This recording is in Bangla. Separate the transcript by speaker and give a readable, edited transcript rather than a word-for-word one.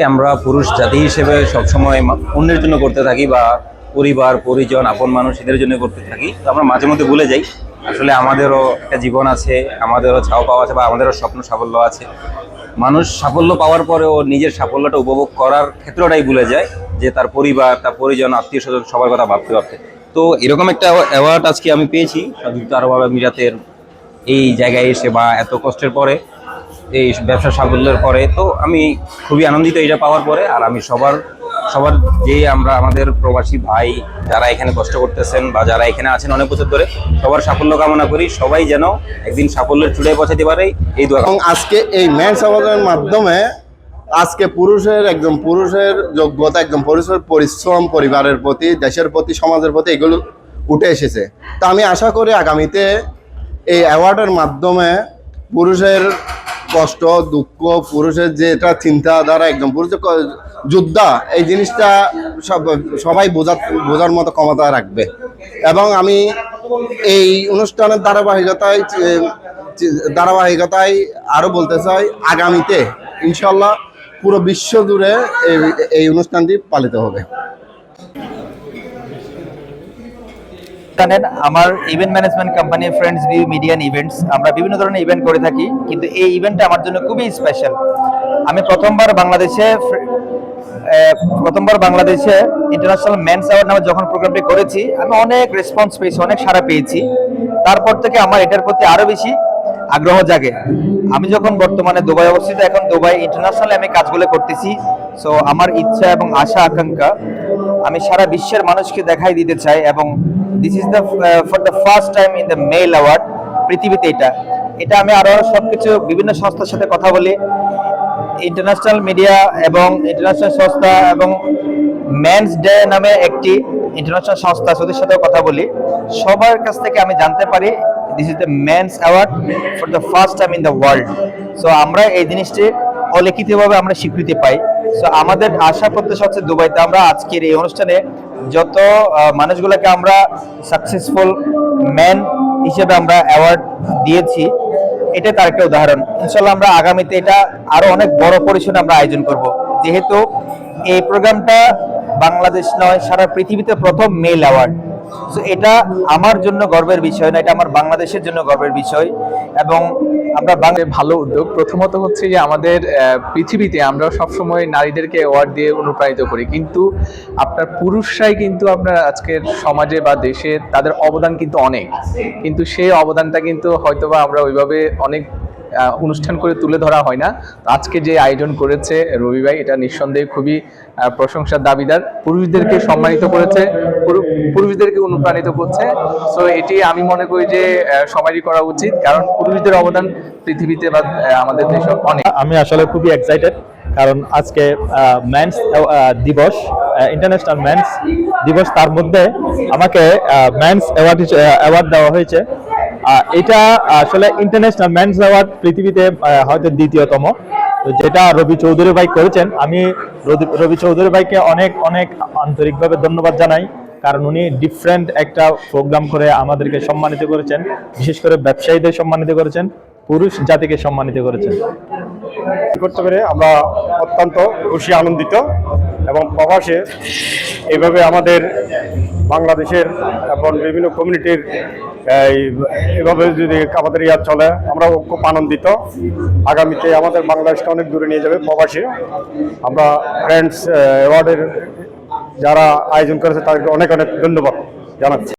Speaker 1: আমরা পুরুষ জাতি হিসেবে সবসময় অন্যের জন্য করতে থাকি বা পরিবার পরিজন আপন মানুষ এদের জন্য করতে থাকি। তো আমরা মাঝে মধ্যে ভুলে যাই আসলে আমাদেরও একটা জীবন আছে, আমাদেরও চাও পাওয়া আছে বা আমাদেরও স্বপ্ন সাফল্য আছে। মানুষ সাফল্য পাওয়ার পরেও নিজের সাফল্যটা উপভোগ করার ক্ষেত্রটাই ভুলে যায়, যে তার পরিবার তার পরিজন আত্মীয় স্বজন সবার কথা ভাবতে ভাবতে। তো এরকম একটা অ্যাওয়ার্ড আজকে আমি পেয়েছি সংযুক্ত আরব আমিরাতের এই জায়গায় এসে বা এত কষ্টের পরে, এই ব্যবসা সাফল্যের পরে। তো আমি খুবই আনন্দিত এটা পাওয়ার পরে। আর আমি সবার সবার যে আমরা আমাদের প্রবাসী ভাই যারা এখানে কষ্ট করতেছেন বা যারা এখানে আছেন অনেক বছর ধরে, সবার সাফল্য কামনা করি। সবাই যেন একদিন সাফল্যের চূড়ায় পৌঁছাতে পারে এই দোয়া।
Speaker 2: এবং আজকে এই মেন্স অ্যাওয়ার্ডের মাধ্যমে আজকে পুরুষের যোগ্যতা, একদম পুরুষের পরিশ্রম পরিবারের প্রতি, দেশের প্রতি, সমাজের প্রতি এগুলো উঠে এসেছে। তো আমি আশা করি আগামীতে এই অ্যাওয়ার্ডের মাধ্যমে পুরুষের কষ্ট দুঃখ, পুরুষের যেটা চিন্তাধারা, একদম পুরুষের যোদ্ধা, এই জিনিসটা সবাই বোঝার মতো ক্ষমতা রাখবে। এবং আমি এই অনুষ্ঠানের ধারাবাহিকতায় আরো বলতে চাই, আগামীতে ইনশাল্লাহ পুরো বিশ্ব জুড়ে এই অনুষ্ঠানটি পালিত হবে।
Speaker 3: জানেন আমার event management company friends view media and events, আমরা বিভিন্ন ধরনের ইভেন্ট করে থাকি, কিন্তু এই ইভেন্টটা আমার জন্য খুবই স্পেশাল। আমি প্রথমবার বাংলাদেশে ইন্টারন্যাশনাল মেন্স অ্যাওয়ার্ড নামে যখন প্রোগ্রামটি করেছি, আমি অনেক রেসপন্স পেয়েছি, অনেক সাড়া পেয়েছি। তারপর থেকে আমার এটার প্রতি আরো বেশি আগ্রহ জাগে। আমি যখন বর্তমানে দুবাই অবস্থিত, এখন দুবাই ইন্টারন্যাশনাল আমি কাজগুলো করতেছি। সো আমার ইচ্ছা এবং আশা আকাঙ্ক্ষা আমি সারা বিশ্বের মানুষকে দেখাই দিতে চাই, এবং this is the for the first time in the male award পৃথিবীতে। এটা আমি আরো সবকিছু বিভিন্ন সংস্থার সাথে কথা বলি, ইন্টারন্যাশনাল মিডিয়া এবং ইন্টারন্যাশনাল সংস্থা এবং মেন্স ডে নামে একটি ইন্টারন্যাশনাল সংস্থা, ওদের সাথেও কথা বলি। সবার কাছ থেকে আমি জানতে পারি this is the men's award for the first time in the world. So আমরা এই জিনিসটি অলিখিতভাবে আমরা স্বীকৃতি পাই। সো আমাদের আশা প্রত্যাশা হচ্ছে দুবাইতে আমরা আজকের এই অনুষ্ঠানে যত মানুষগুলোকে আমরা সাকসেসফুল ম্যান হিসেবে আমরা অ্যাওয়ার্ড দিয়েছি, এটা তার একটা উদাহরণ। ইনশাল্লাহ আমরা আগামীতে এটা আরো অনেক বড় পরিসরে আমরা আয়োজন করব, যেহেতু এই প্রোগ্রামটা বাংলাদেশ নয় সারা পৃথিবীতে প্রথম মেল অ্যাওয়ার্ড। সো এটা আমার জন্য গর্বের বিষয় না, এটা আমার বাংলাদেশের জন্য গর্বের বিষয়। এবং আমরা
Speaker 4: ভালো উদ্যোগ। প্রথমত হচ্ছে যে আমাদের পৃথিবীতে আমরা সবসময় নারীদেরকে অ্যাওয়ার্ড দিয়ে অনুপ্রাণিত করি, কিন্তু আপনার পুরুষরাই কিন্তু আপনার আজকের সমাজে বা দেশে তাদের অবদান কিন্তু অনেক, কিন্তু সেই অবদানটা কিন্তু হয়তোবা আমরা ওইভাবে অনেক অনুষ্ঠান করে তুলে ধরা হয় না। আজকে যে আয়োজন করেছে রবি ভাই, এটা নিঃসন্দেহে খুবই প্রশংসার দাবিদার। পুরুষদেরকে সম্মানিত করেছে, পুরুষদেরকে অনুপ্রাণিত করছে। সো এটি আমি মনে করি যে সবারই করা উচিত, কারণ পুরুষদের অবদান পৃথিবীতে বা আমাদের দেশে অনেক।
Speaker 5: আমি আসলে খুবই এক্সাইটেড, কারণ আজকে মেন্স দিবস, ইন্টারন্যাশনাল মেন্স দিবস, তার মধ্যে আমাকে মেন্স অ্যাওয়ার্ড দেওয়া হয়েছে। এটা আসলে ইন্টারন্যাশনাল মেন্স অ্যাওয়ার্ড পৃথিবীতে হয়তো দ্বিতীয়তম, যেটা রবি চৌধুরী ভাই করেছেন। আমি রবি চৌধুরী ভাইকে অনেক অনেক আন্তরিকভাবে ধন্যবাদ জানাই, কারণ উনি ডিফারেন্ট একটা প্রোগ্রাম করে আমাদেরকে সম্মানিত করেছেন, বিশেষ করে ব্যবসায়ীদের সম্মানিত করেছেন, পুরুষ জাতিকে সম্মানিত করেছেন।
Speaker 2: করতে পেরে আমরা অত্যন্ত খুশি, আনন্দিত। এবং প্রবাসে এইভাবে আমাদের বাংলাদেশের এবং বিভিন্ন কমিউনিটির এভাবে যদি আমাদের ইয়াদ চলে, আমরাও খুব আনন্দিত। আগামীতে আমাদের বাংলাদেশকে অনেক দূরে নিয়ে যাবে প্রবাসী। আমরা ফ্রেন্ডস অ্যাওয়ার্ডের যারা আয়োজন করেছে তাদেরকে অনেক অনেক ধন্যবাদ জানাচ্ছি।